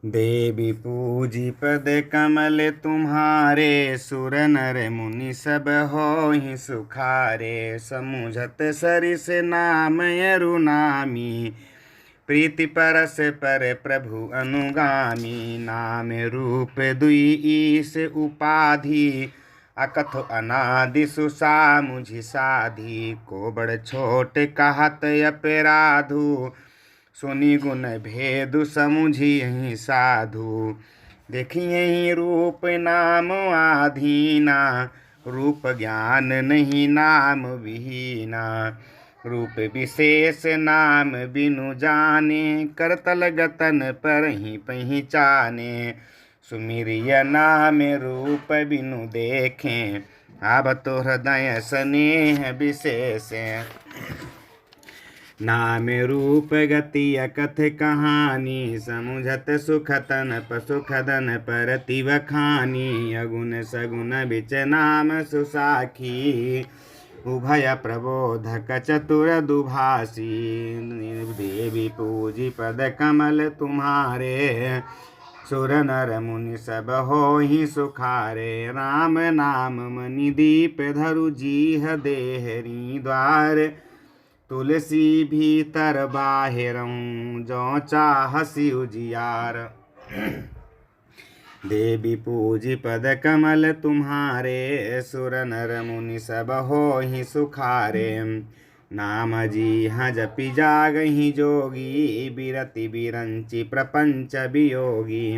देवी पूजी पद कमल तुम्हारे, सुर नर मुनि सब होहि सुखारे। समुझत सरिस नाम अरु नामी, प्रीति परस पर प्रभु अनुगामी। नाम रूप दुई ईश उपाधि, अकथ अनादि सुसा मुझि साधी। को बड़ छोट कहत अपराधु, सुनि गुण भेदु समुझियहि साधु। देखियहि रूप नाम आधीना, रूप ज्ञान नहीं नाम विहीना। रूप विशेष नाम बिनु जाने, करतल गतन परहि पहिचाने। सुमिरिय नाम रूप बिनु देखें, आवत हृदय स्नेह विशेष। नाम रूप गति अकथ कहानी, समुझत सुखतन पसुखदन परति वखानी। अगुण सगुण बिच नाम सुसाखी, उभय प्रबोधक चतुर दुभाषी। देवी पूजी पद कमल तुम्हारे, सुर नर मुनि सब होहि सुखारे। राम नाम मनि दीप धरु जीह देहरी द्वार, तुलसी भीतर बाहिरऊँ जो चाहसि उजियार। देवी पूजी पद कमल तुम्हारे, सुर नर मुनि सब होहि सुखारे। नाम जीह जपि जागहि जोगी, बिरति बिरंचि प्रपंच वियोगी।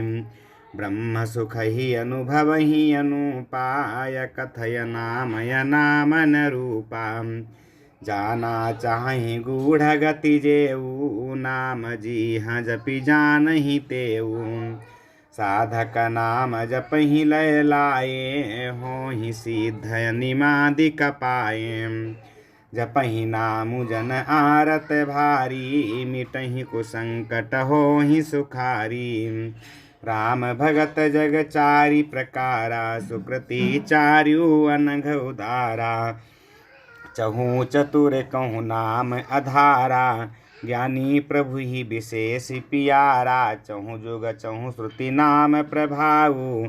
ब्रह्म सुख ही अनुभवहि अनुपाय, कथय नामय नामन रूपा। जाना चाहि गूढ़ गति जेऊ, नाम जीह जपि जानहि तेऊ। साधक नाम जपहि लय लाए, होहि सिद्ध निमादिक पाए। जपहि नामु जन आरत भारी, मिटहि कुसंकट होहि सुखारी। राम भगत जग चारि प्रकारा, सुकृति चार्यु अनघ उदारा। चहु चतुर कहूँ नाम अधारा, ज्ञानी प्रभु ही विशेष पियारा। चहु जुग चहु श्रुति नाम प्रभाऊ,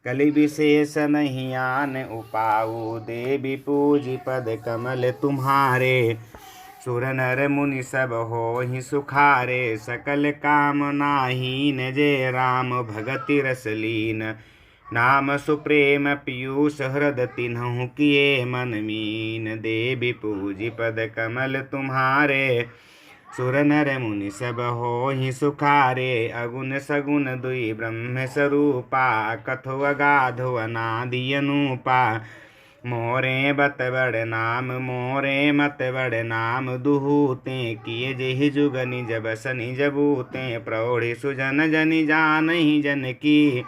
कलि विशेष नहीं आन उपाऊ। देवी पूजी पद कमल तुम्हारे, सुर नर मुनि सब होहि सुखारे। सकल कामनाहीन जय राम भगति रस लीन, नाम सुप्रेम पीयूष हृद तिन्हु किए मन मीन। देवी पूजी पद कमल तुम्हारे, सुर नर मुनि सब होहि सुखारे। अगुण सगुण दुई ब्रह्म स्वरूपा, कथो अगाधो अनादि अनूपा। मोरे बत बड़ नाम मोरे मत बड़ नाम, दुहूते किए जेहि जुग निज बस निज बूते। प्रौढ़ि सुजन जनि जानहि जन की,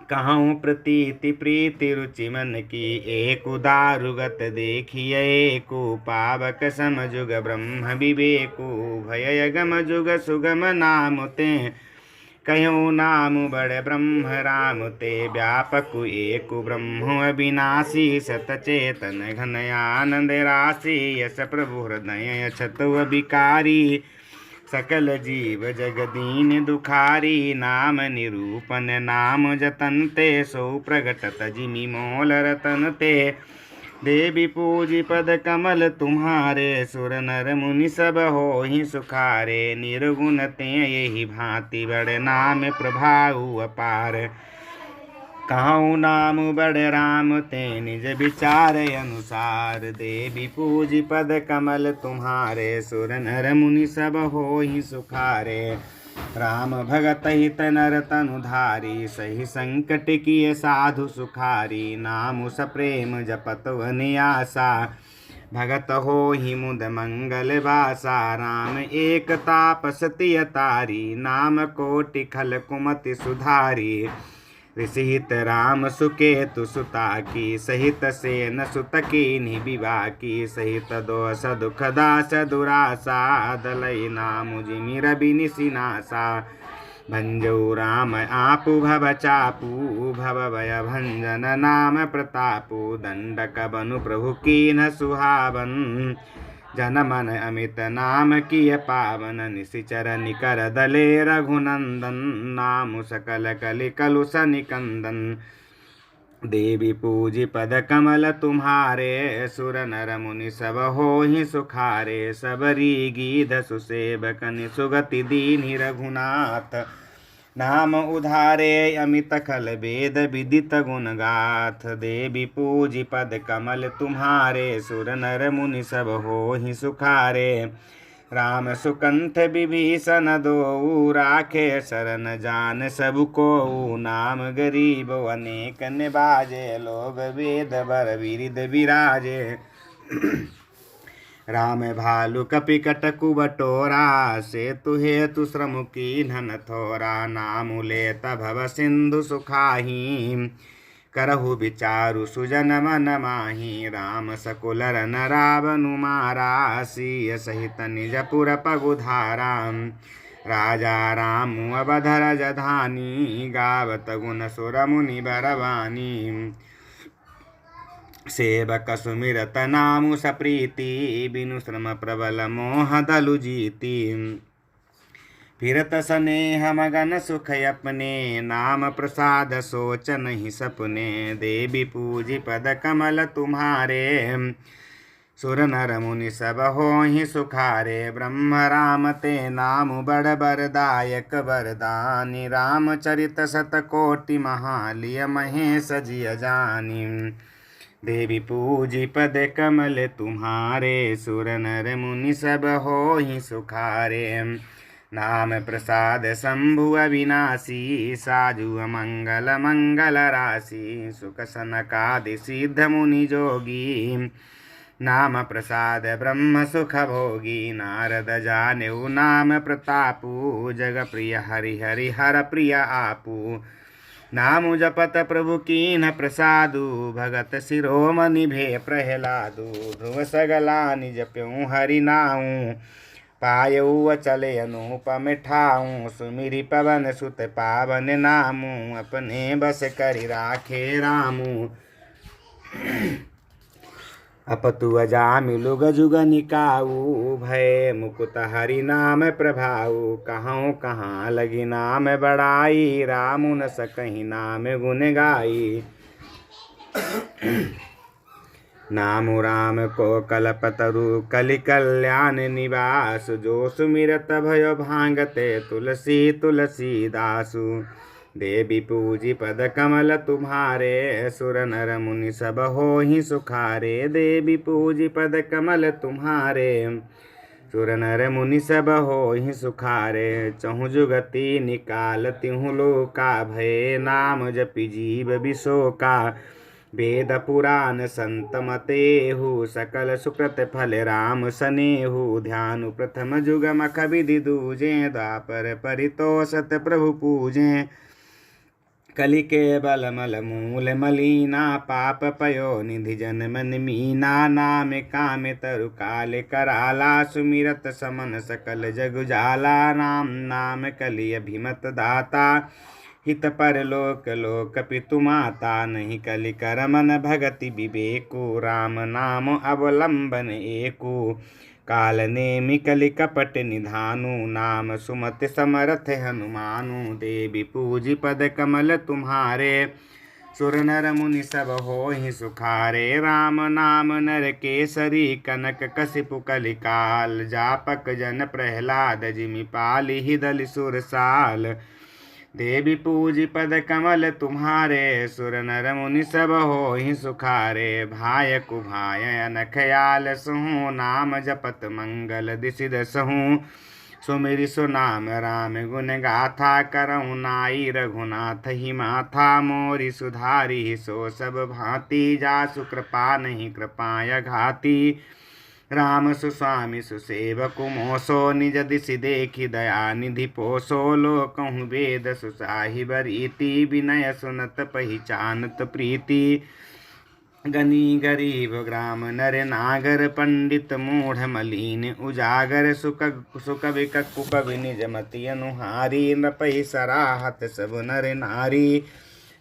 कहूँ प्रतीति प्रीति रुचि मन की। एक दारुगत देखिए एको, पावक सम जुग ब्रह्म विवेको। भय अगम जुग सुगम नाम ते, कहो नाम बड़ ब्रह्म राम ते। व्यापक एको ब्रह्म अविनाशी, सतचेतन घन आनंद राशि। यस प्रभु हृदय छतु विकारी, सकल जीव जगदीन दुखारी। नाम निरूपन नाम जतन ते, सो प्रगटत जिमि मोल रतन ते। देवी पूजी पद कमल तुम्हारे, सुर नर मुनि सब होहि सुखारे। निर्गुण ते यही भांति बड़ नाम प्रभाऊ अपार। कहूँ नाम बड़ राम ते निज विचार अनुसार। देवी पूजी पद कमल तुम्हारे, सुर नर मुनि सब होहि सुखारे। राम भगत हित नर तनु धारी, सही संकट किए साधु सुखारी। नाम सप्रेम जपत वनियासा, भगत होहि मुद मंगल वासा। राम एक तापस तिय तारी, नाम कोटि खल कुमति सुधारी। ऋषिहित राम सुकेतु सुता की, सहित सेन सुत कीन्हि विवाह की। सहित दोष दुख दास दुरासा, दलई नाम जिमि रवि निशिनासा। भंजौ राम आपु भव चापू, भव भय भंजन नाम प्रतापु। दंडक बनु प्रभु कीन्ह सुहावन, जन मन अमित नाम किय पावन, निशिचर निकर दले रघुनंदन, नाम सकल कलि कलुष निकंदन। देवी पूजी पद कमल तुम्हारे, सुर नर मुनि सब होहि सुखारे। सबरी गीध सुसेवकनि सुगति दीन्हि रघुनाथ, नाम उधारे अमित खल वेद विदित गुण गाथ। देवी पूजी पद कमल तुम्हारे, सुर नर मुनि सब होहि सुखारे। राम सुकंठ विभीषण दोऊ, राखे शरण जान सब को। नाम गरीब अनेक निबाजे, लोग वेद बर विरिद विराजे। राम भालु कपि कटकु बटोरा, से तुहे तु श्रम कीन्हन थोरा। नाम लेत भव सिंधु सुखाही, करहु विचारु सुजन मन माही। राम सकुल रन रावनु मारा, सिय सहित निज पुर पगुधारा। राजा राम अवध राजधानी, गावत गुण सुर मुनि बरवानी। सेवक सुमिरत नामु सप्रीति, बिनु श्रम प्रबल मोह दलु जीति। फिरत स्नेह मगन सुख अपने, नाम प्रसाद सोच नहीं सपने। देवी पूजी पद कमल तुम्हारे, सुर नर मुनि सब होहि सुखारे। ब्रह्म राम ते नाम बड़ बरदायक वरदानी, रामचरित शतकोटि महालिय महेश जिय जानी। देवी पूजी पद कमल तुम्हारे, सुर नर मुनि सब होहि सुखारे। नाम प्रसाद शंभु अविनाशी, साजु अमंगल मंगल राशि। सुख सनकादि सिद्ध मुनि जोगी, नाम प्रसाद ब्रह्म सुख भोगी। नारद जानेउ नाम प्रतापु, जग प्रिय हरि हरि हर प्रिय आपु। नाम जपत प्रभु कीन्ह प्रसादु, भगत शिरोमणि भे प्रहलादु। ध्रुव सगला निज प्यों हरि नाऊ, पायऊ अचले अनुपम ठाऊं। सुमिरि पवन सुत पावन नामू, अपने बस करि राखे रामू। अपतु अजामिलु गजुग निकाऊ, भय मुकुत हरि नाम प्रभाऊ। कहूँ कहाँ लगी नाम बड़ाई, रामु न सकहि नाम गुण गाई। नामु राम को कलपतरु कलि कल्याण निवास, जो सुमिरत भयो भांगते तुलसी तुलसी दासु। देवी पूजी पद कमल तुम्हारे, सुर नर मुनि सब होहि सुखारे। देवी पूजी पद कमल तुम्हारे, सुर नर मुनि सब होहि सुखारे। चहु जुगति निकाल तिहु लोका, भये नाम जपि जीव बिसोका। वेद पुराण संत मतेहु, सकल सुकृत फल राम सनेहु। ध्यानु प्रथम जुग मख विधि दूजे, द्वापर परितोषत प्रभु पूजे। कलि के बल मल मूल मलीना, पाप पयो निधि जन मन मीना। नाम काम तरु काल कराला, सुमिरत समन सकल जग जाला। राम नाम कलि अभिमत दाता, हित पर लोक लोक पितु माता। नहीं कलि कर मन भगति विवेकु, राम नाम अवलंबन एकु। काल नेमि कलि कपट निधानु, नाम सुमति समरथ हनुमानु। देवी पूजी पद कमल तुम्हारे, सुर नर मुनि सब होहि सुखारे। राम नाम नर केसरी, कनक कसिपु कलि काल। जापक जन प्रहलाद जिमि पालिहि दलि सुरसाल। देवी पूजी पद कमल तुम्हारे, सुर नर मुनि सब होहि सुखारे। भाय कुभाय अनखयाल सहु, नाम जपत मंगल दिसि दसहु। सुमिरि सुनाम राम गुण गाथा, करहु नाई रघुनाथ ही माथा। मोरि सुधारि सो सब भांति, जासु कृपा नहीं कृपाय घाती। राम सुस्वामी सुसेवकु मोसो, निज दिसि देखि दया निधि पोसो। लोकहु वेद सुसाहिब रीति, विनय सुनत पहिचानत प्रीति। गनी गरीब ग्राम नर नागर, पंडित मूढ़ मलीन उजागर। सुक विकु कवि निज मति अनुहारी, नपहि सराहत सब नर नारी।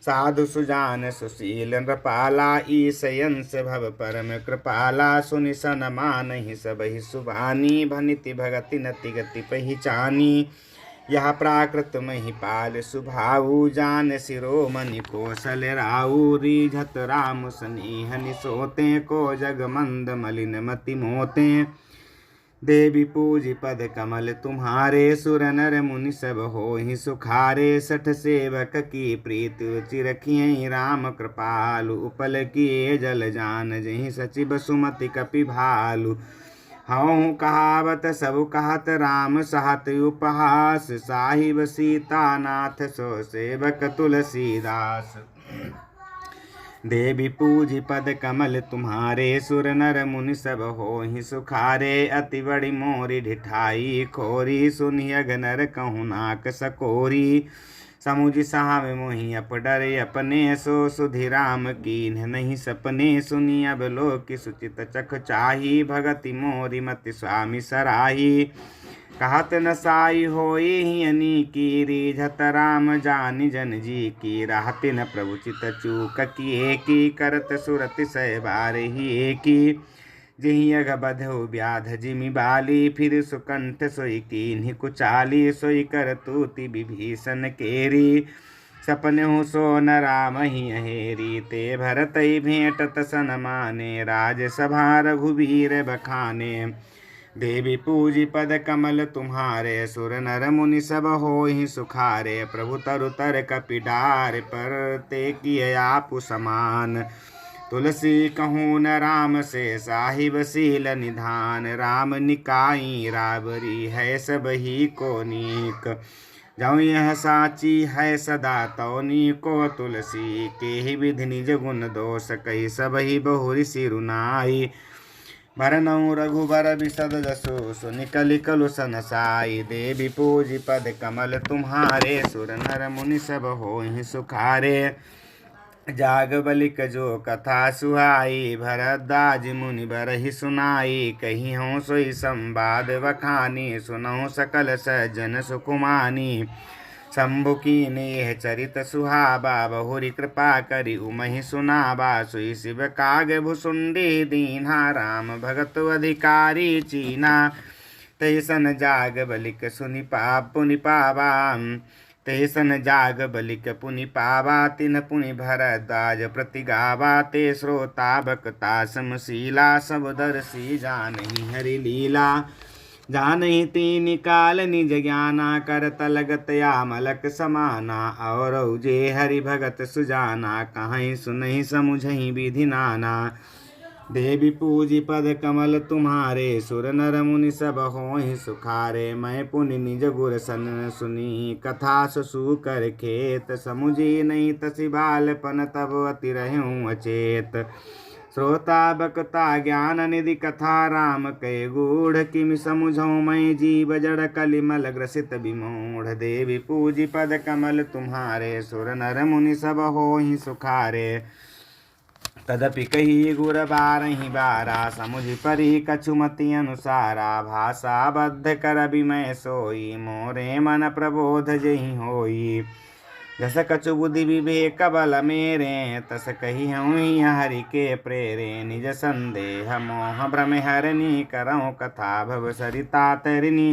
साधु सुजान सुशील नृपाला ईशयंस भव परम कृपाला सुनि सन मानहि सबहि सुभानी भनिति भगति नति गति पहिचानी यह प्राकृत महिपाल सुभाऊ जान शिरोमणि कौशल राऊ रीझत राम सनेह निसोते को जग मंद मलिन मति मोते देवी पूज पद कमल तुम्हारे सुर नर मुनि सब होहि सुखारे सठ सेवक की प्रीति रुचि रखिए राम कृपालु उपल किए जल जान जहि सचिव सुमति कपि भालु हऊँ कहावत सब कहत राम सहत उपहास साहिब सीतानाथ सो सेवक तुलसीदास देवी पूज पद कमल तुम्हारे सुर नर मुनि सब होहि सुखारे अति बड़ी मोरी ढिठाई खोरी सुनियग नर कहूँ नाक सकोरी समुझ साहब मोहि अप डरे अपने सो सुधि राम कीन्ह नहीं सपने सुनि अब लोक सुचित चख चाही भगति मोरी मति स्वामी सराही कहत न साई होई हियनी की रीझत राम जानि जन जी की रहति न प्रभु चित चूक किए की करत सुरति सह बार ही एकी जिहि अघ बधु व्याध जिमि बाली फिर सुकंठ सोई कीन्हि कुचाली सोई कर तूति विभीषण केरी सपन हूँ सो न राम ही अहेरी ते भरतई भेंटत सन माने राजसभा रघुवीर बखाने देवी पूजी पद कमल तुम्हारे सुर नर मुनि सब होहि सुखारे प्रभु तरु तर कपि डार पर ते किए आपु समान तुलसी कहूँ न राम से साहिब सील निधान राम निकाई राबरी है सब ही को नीक जाऊँ यह साची है सदा तौनी को तुलसी के ही विधि निज गुण दोष कही सब ही बहुरी सिरुनाई भरनऊ रघुबर बिसद जसु सुनि कलि कलु सन साई देवी पूजी पद कमल तुम्हारे सुर नर मुनि सब होहि सुखारे जाग बलिक जो कथा सुहाई भरद्वाज मुनि बरहि सुनाई कही हूँ सोई संवाद वखानी सुनहु सकल सज्जन सुकुमानी शंभु की नेह चरित सुहाबा बहुरी कृपा करि उमहि सुनाबा सुई शिव काग भुसुंडी दीन्हा राम भगत अधिकारी चीना तैसन जाग बलिक सुनि पुनि पावा तेसन जाग बलिक पुनि पावा तिन पुनि भरद्वाज प्रति गावा ते श्रोता भक्ता समशीला सब दर्शी जानहि हरि लीला जानहि तीन काल निज ज्ञाना करत लगत यामलक समाना और जे हरि भगत सुजाना कहीं सुनहि समुझहि विधि नाना देवी पूजी पद कमल तुम्हारे सुर नर मुनि सब होहि सुखारे मैं पुनि निज गुर सन सुनी कथा सुसु कर खेत समुझी नहीं तसि बालपन तब अति रहूं अचेत श्रोता बकता ज्ञान निधि कथा राम कै गूढ़ किमि समुझौ मैं जीव जड़ कलिमल ग्रसित विमूढ़ देवी पूजी पद कमल तुम्हारे सुर नर मुनि सब होहि सुखारे तदपि कही गुर बारहि बारा समुझ परि कछुमति अनुसारा भाषा बद्ध कर विमय सोई मोरे मन प्रबोध जहि होई जस कछु बुद्धि विवेक बल मेरे तस कही हूँ हरि के प्रेरे निज संदेह मोह भ्रम हरनी करऊँ कथा भव सरिता तरिणी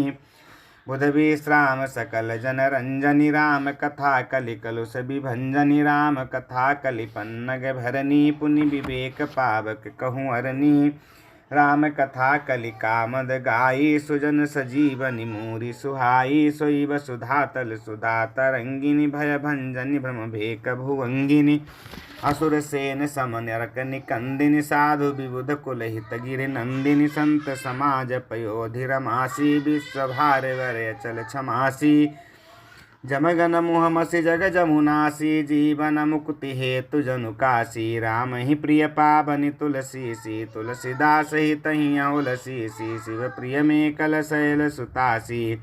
बुध विश्राम सकल जन रंजनी राम कथा कलि कलुष विभंजनी राम कथा कलि पन्नग भरनी पुनि विवेक पावक कहूँ अरनी राम कथा कलि कामद गाई सुजन सजीवनि मूरी सुहाई सोई वसुधा तल सुधा तरंगिनी भय भंजनि भ्रम भेक भुवंगिनी असुर सेन सम नरक निकंदिनी साधु विबुध कुलहित गिरि नंदिनी संत समाज पयोधि रमासी विश्व भार वर चल क्षमासी जमगन मुहमसि जग जमुनासी जीवन मुक्ति हेतु जनु काशी राम ही प्रिय पावनि तुलसी सी तुलसीदास ही तहि औलसी सी शिव प्रिय में कल शैल सुतासी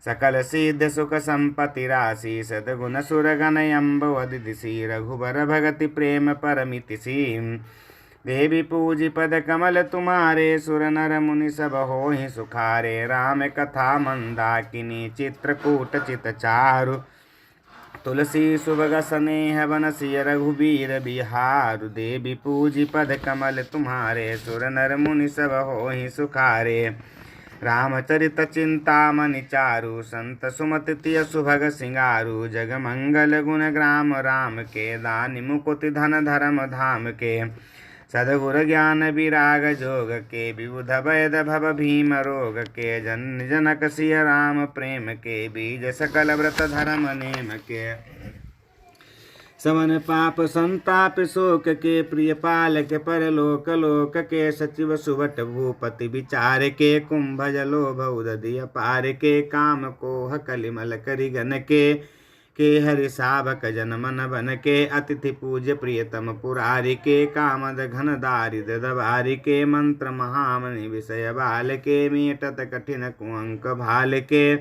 सकल सिद्ध सुख संपत्ति राशि सदगुण सुरगण अम्ब वदिसी रघुबर भगति प्रेम परमिति सी देवी पूजी पद कमल तुम्हारे सुर नर मुनि सब होहि सुखारे राम कथा मंदाकिनी चित्रकूट चित चारु तुलसी सुबग स्नेह बनसिय रघुबीर बिहारु। देवी पूजी पद कमल तुम्हारे सुर नर मुनि सब होहि सुखारे। रामचरित चिंतामणि चारु संत सुमति तिय सुभग सिंगारु। जग मंगल गुण ग्राम राम के दानि मुकुति धन धर्म धाम के। सद्गुर ज्ञान विराग जोग के विबुध वैद भव भीम रोग के। जन जनक सिय राम प्रेम के बीज सकल व्रत धर्म नेम के। समन पाप संताप शोक के प्रिय पालक परलोक लोक के। सचिव सुवट भूपति विचार के कुंभज लोभ उदधिय पार के। काम कोह कलिमल करि गन के हरि सावक जन मन बन के। अतिथि पूज्य प्रियतम पुरारि के कामद घन दारिद दबारि के। मंत्र महामनि विषय बाल के मीटत कठिन कुअंक भाल के।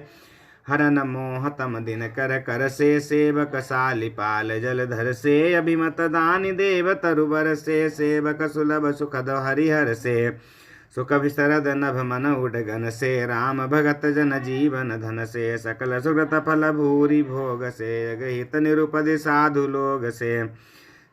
हरन मोह तम दिन कर कर से सेवक सालिपाल जलधर से। अभिमत दानि देव तरुबर से सेवक सुलभ सुखद हरिहर से। सुख विसरद नभ मन उडगन से राम भगत जन जीवन धन से। सकल सुगत फल भूरि भोग से गहित निरुपदि साधु लोग से।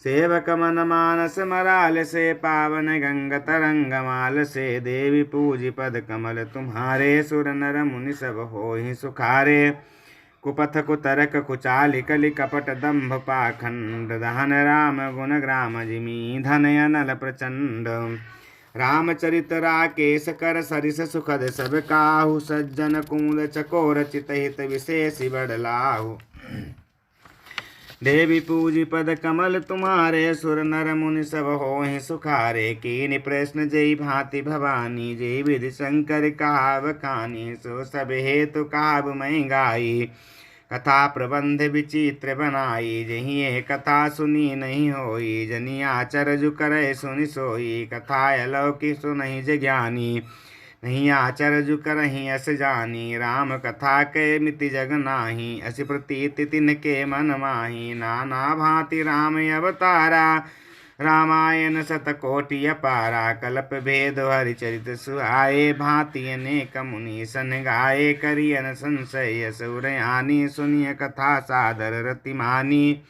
सेवक मन मानस मराल से पावन गंग तरंग माल से। देवी पूजी पद कमल तुम्हारे सुर नर मुनि सब होहि सुखारे। कुपथ कुतरक कुचाल कलि कपट दंभ पाखंड। दहन राम गुण ग्राम जिमी धन अनल प्रचंड। रामचरित राकेश कर सरिस सुखद सब काहू। सज्जन कुमुद चकोर चित हित विशेष बड़लाहु। देवी पूजी पद कमल तुम्हारे सुर नर मुनि सब होहि सुखारे। कीनि प्रश्न जय भांति भवानी जय विधि शंकर कहाव खानी। सो सब हेतु कहाव मैं गाई कथा प्रबंध विचित्र बनाई। जही कथा सुनी नहीं होई जनी आचर जु करे सुनि सोई। कथा अलौकिक सुनहि ज्ञानी नहीं आचर जु करहि अस जानी। राम कथा के मिति जग नाही अस प्रतीति तिनके मन माही। नाना भांति राम अवतारा रामायण शतकोटि अपारा। कल्प भेद हरिचरित सुहाए भांति अनेक मुनि सन गाये। करियन संशय सुरयानी सुनिय कथा सादर रतिमानी।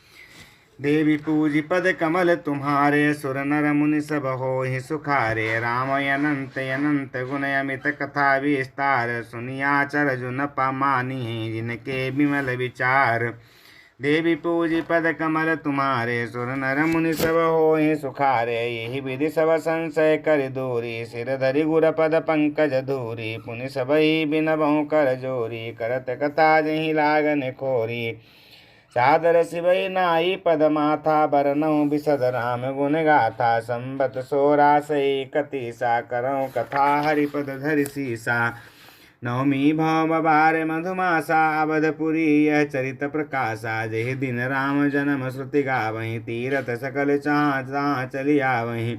देवी पूजी पद कमल तुम्हारे सुर नर मुनि सब होहि सुखारे। राम अनंत अनंत गुण अमित कथा विस्तार। सुनिया चर जु न पामानी जिनके विमल विचार। देवी पूजी पद कमल तुम्हारे सुर नर मुनि सब होहि सुखारे। यही विधि सब संशय कर दूरी सिर धरि गुर पद पंकज धूरी। पुनि सबहि बिनबहु कर जोरी करत कथा जहि लागन खोरी। सादर शिवै नाई पद माथा बरनौ बिसद राम गुण गाथा। संबत सोरासई कतीसा करौ कथा हरिपद धरि सीसा। नवमी भव बार मधुमासा अवधपुरी यह चरित प्रकाशा। जय दिन राम जन्म श्रुति गावहीं तीरथ सकल चाँ चली आवहीं।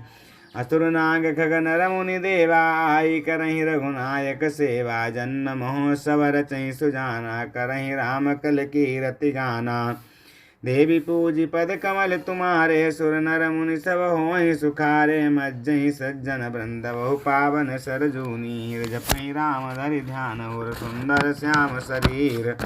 असुर नाग खगन नर मुनि देवा आई करहि रघुनायक सेवा। जन्म महोत्सव रचहि सुजाना करहि राम कल कीरति गाना। देवी पूजी पद कमल तुम्हारे सुर नर मुनि सब होहि सुखारे। मज्जहि सज्जन वृंद बहु पावन सरजूनी। जपहि राम धरि ध्यान और सुंदर श्याम शरीर।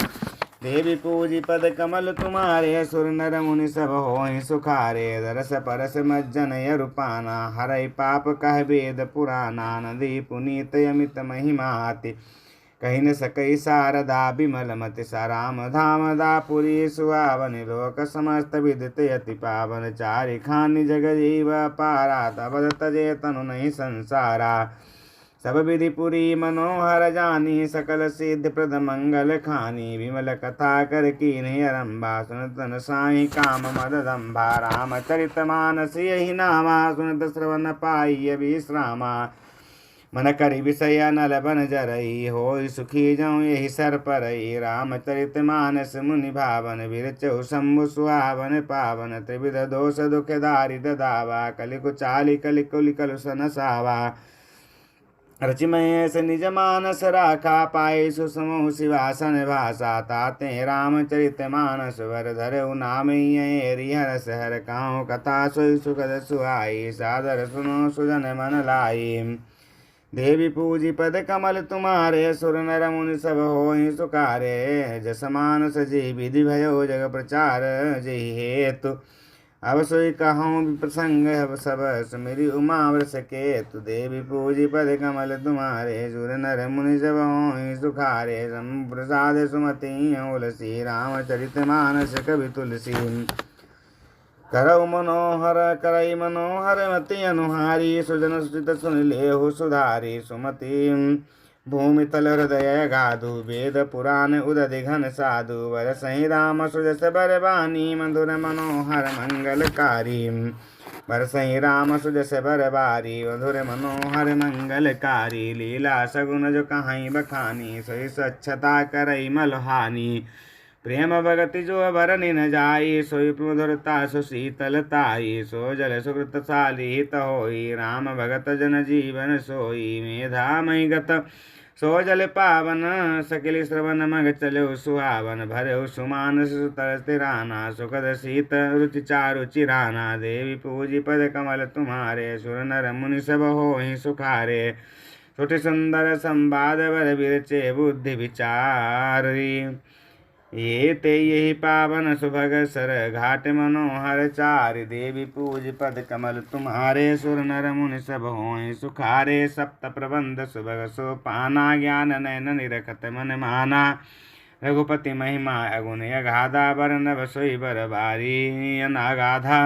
देवी पूजी पद कमल तुम्हारे सुर नर मुनि सब होहि सुखारे। दरस परस मज्जन यरूपाना हरै पाप कह वेद पुराना। नदी पुनीत अमित महिमाति कहि न सकई शारदा विमल मति। सा राम धाम दापुरी सुहावन लोक समस्त विदित यति पावन। चारि खानि जग जीव पारा तब तजे तनु नहीं संसारा। सब विधि पुरी मनोहर जानी सकल सिद्ध प्रद मंगल खानी। विमल कथा कर कीन्हि आरंभा सुनत तन साई काम मद दंभा। राम चरित मानस यही नामा सुनत श्रवण पाई विश्रामा। मन करि विषय नल बन जरई होय सुखी जऊँ यही सर परई। रामचरित मानस मुनि भावन विरचौ शंभु सुहावन पावन। त्रिविध दोष दुख दारिद दावा कलि कुचाली कलि कुलि कलुष सावा। रचिमय से निज मानस राखा पाए सुसमो शिवासन भाषा। ताते रामचरित मानस वर धरऊ नाम हरिहर सहर काहू। कथा सोई सुखद सुहाई सादर सुनो सुजन मन लाई। देवी पूजी पद कमल तुम्हारे सुर नर मुनि सब होहि सुखारे जस मानस जी विधि भयो जग प्रचार जय हेतु अब सोई कहूँ प्रसंग सब सुमिरी उमा वृष केतु देवी पूजी पद कमल तुम्हारे सुर नर मुनि सब होहि सुखारे प्रसाद सुमति तुलसी रामचरित मानस कवि तुलसी करौ मनोहर करई मनोहर मति अनुहारी सुजन सुचित सुन लेहु सुधारी सुमति भूमि तल हृदय गाधु वेद पुराण उदधि घन साधु वर सही राम सुजस बर बानी मधुर मनोहर मंगलकारी वर सही राम सुजस बर बारी मधुर मनोहर मंगलकारी लीला सगुन जो कहाई बखानी सोई स्वच्छता करई मलहानी प्रेम भगति जो भरनि न जाई सोई मधुरता सुशीतलताई सो जल सुकृतशाली हित होई राम भगत जन जीवन सोई मेधा मई गत सो जल पावन सकल श्रवण मग चलो सुहावन भरे सुमान सुतराना सुखद शीत रुचि चारु चिराना देवी पूजी पद कमल तुम्हारे सुर नर मुनि सब होहि सुखारे छोटे सुंदर संवाद बर बिरचे बुद्धि विचारी ये ते यही पावन सुभग सर घाट मनोहर चारि देवी पूज पद कमल तुम्हारे सुर नर मुनि सब हों सुखारे सप्त प्रबंध सुभग सोपाना ज्ञान नयन निरखत मन माना रघुपति महिमा अगुण अगाधा बरनभ सोई बर बारी अनागाधा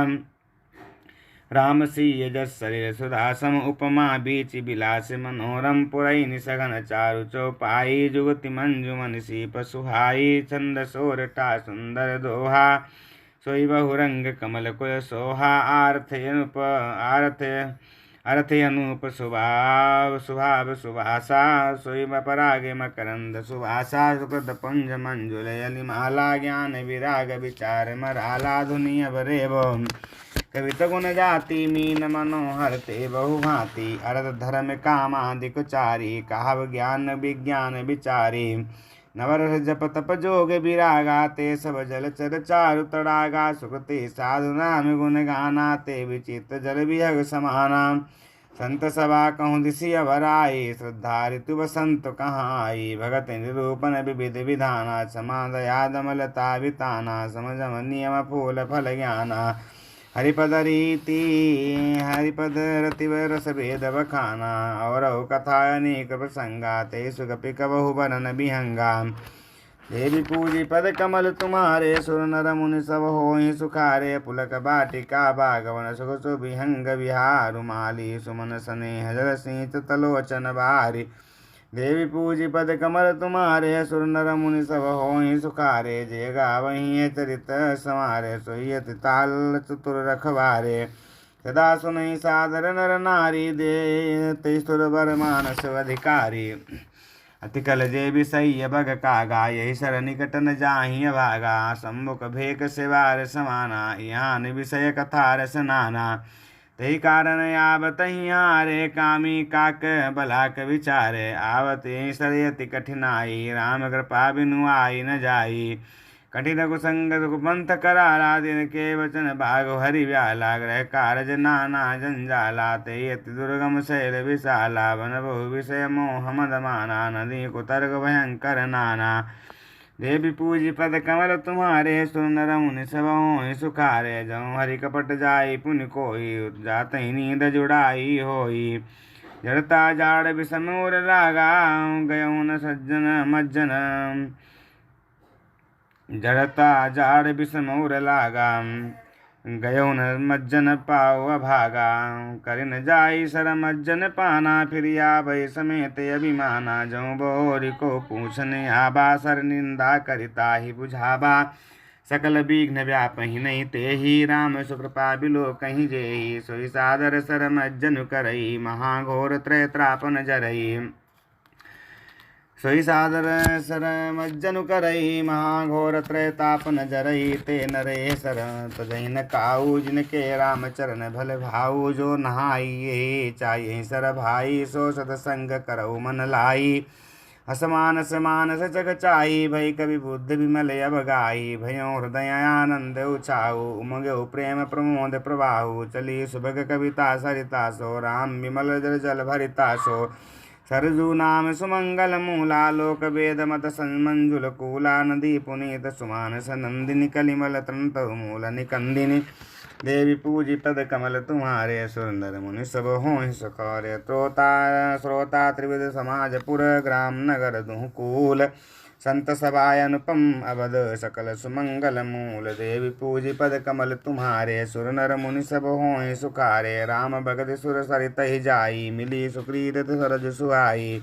राम सिय जस शरीर सुधा सम उपमा बीच बिलास मनोरम पुरई निसघन चारु चौपाई जुगति मंजु मनसी पसुहाई छंद सोरठा सुंदर दोहा सोई बहुरंग कमल कुल सोहा अर्थ अनूप सुभाव सुभाषा सोई पराग मकरंद सुभाषा सुकृत पुंज मंजुल माला ज्ञान विराग विचार मराला धुनि अवरेव कवित गुण जाति मीन मनोहर ते बहुभांति अर्थ धर्म कामादिक चारी कहव ज्ञान विज्ञान विचारी नवरस जप तप जोग विरागा ते सब जल चर चारु तड़ागा सुकृति साधु नाम गुण गाना ते विचित जल विहग समाना संत सभा कहूँ दिशी अवराई श्रद्धा ऋतु बसंत कहाँ आई भगत निरूपण विविध विधाना क्षमा दया दमलता विताना समझम नियम फूल फल ज्ञाना हरिपद रीति हरिपद रतिव रस भेद बखाना और कथा अनेक प्रसंगा ते सुगपि कबहु बरन बिहंगा देवी पूजी पद कमल तुम्हारे सुर नर मुनि सब होहि सुखारे पुलक बाटिका बागवन सुख सुविहंग विहारु माली सुमन स्नेह जल सिंच तलोचन बारी देवी पूजी पद कमल तुम्हारे सुर नर मुनि सब होहि सुखारे जय गावहि चरित समारे सोयत ताल चतुर रखवारे सदा सुनहि सादर नर नारी दे सुर बर मानस अधिकारी अतिकल जे विषय बग कागा यही सर निकट न जाहि भागा सम्मुख भेक सेवार समाना यहाँ विषय कथा रस नाना तही कारण आवत हारे कामी काक बलाक विचारे आवत सरयति कठिनाई राम कृपा बिनु आई न जाई कठिन कुसंग पंथ कराला दिन के वचन भाग हरि व्याला ग्रह कारज नाना जंजाला ते अति दुर्गम शैल विशाला वन बहु विषय मोह मद माना नदी कुतर्क भयंकर नाना देवी पूजी पद कमल तुम्हारे सुर नर मुनि सब होहि सुखारे जऊँ हरि कपट जाई पुनि कोई जात ही नींद जुड़ाई होई जड़ता जाड़ विषमूर लागा गयऊ न सज्जन मज्जन जड़ता जाड़ विषमूर लागा गयो न मज्जन पाओ अभागा करिन जाई सर मज्जन पाना फिर भय समेत अभिमाना जो बोरी को पूछने आबा सर निंदा करिता ही बुझाबा सकल विघ्न व्यापहि नहीं ते ही राम सुकृपा बिलो कहीं जेहि सोई सादर सर मज्जन करई महाघोर त्रैत्रापन जरई सोई सादर सर मज्जनु करई महाघोर त्रैतापन जरई ते नरे सर तजहि न काऊ जिनके राम चरण भल भाऊ जो नहाई चाहिए सर भाई सो सतसंग करऊ मन लाई असमानस मानस जग चाही भई कवि बुद्ध विमल अब गाई भयो हृदय आनंद उछाऊ उमंगो प्रेम प्रमोद प्रवाहु चली सुभग कविता सरिता सो राम विमल जल जल भरिता सो सरजू नाम सुमंगल मूला लोक वेद मत मंजुल कूला नदी पुनीत सुमानस नंदिनी कलिमल तंत मूल निकंदिनी देवी पूजी पद कमल तुम्हारे सुंदर मुनि सब हो सकार त्रोता श्रोता त्रिविध समाज पुर ग्राम नगर दुकूल संत सभाय अनुपम अवध सकल सुमंगल मूल देवी पूजी पद कमल तुम्हारे सुर नर मुनि सब हो सुखारे राम भगत सुर सरित ही जाई मिली सुक्रीत सरज सुहाई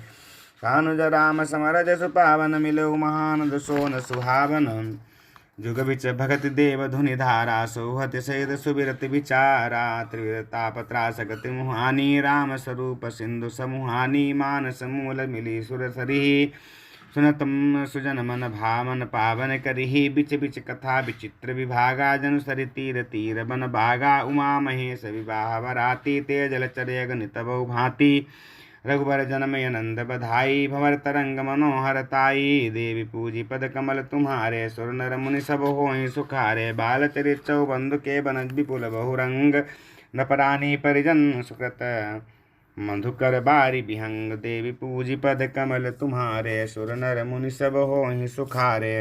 कानुज राम समरज सुपावन मिलो महानद सोन सुहावन जुग बिच भगत देव धुनि धारा सोहत सहित सुबिरत विचारा त्रिविधताप त्रास गति मुहानी राम स्वरूप सिंधु समुहानी मानस मूल मिली सुर सरी सुनतम सुजन मन भावन पावन करिहि बिच बिच कथा विचित्र विभागा जन सरि तीर तीर बन भागा उमा महेश विवाह वराती तेज जलचर्य गणित बहु भांति रघुबर जन्मय नंद बधाई भंवर तरंग मनोहर ताई देवी पूजी पद कमल तुम्हारे सुर नर मुनि सब होहि सुखारे बाल चरित चौबंधु के बनज विपुल बहुरंग नपरानी परिजन सुकृत मधुकर बारी विहंग देवी पूजी पद कमल तुम्हारे सुर नर मुनि सब होहि सुखारे।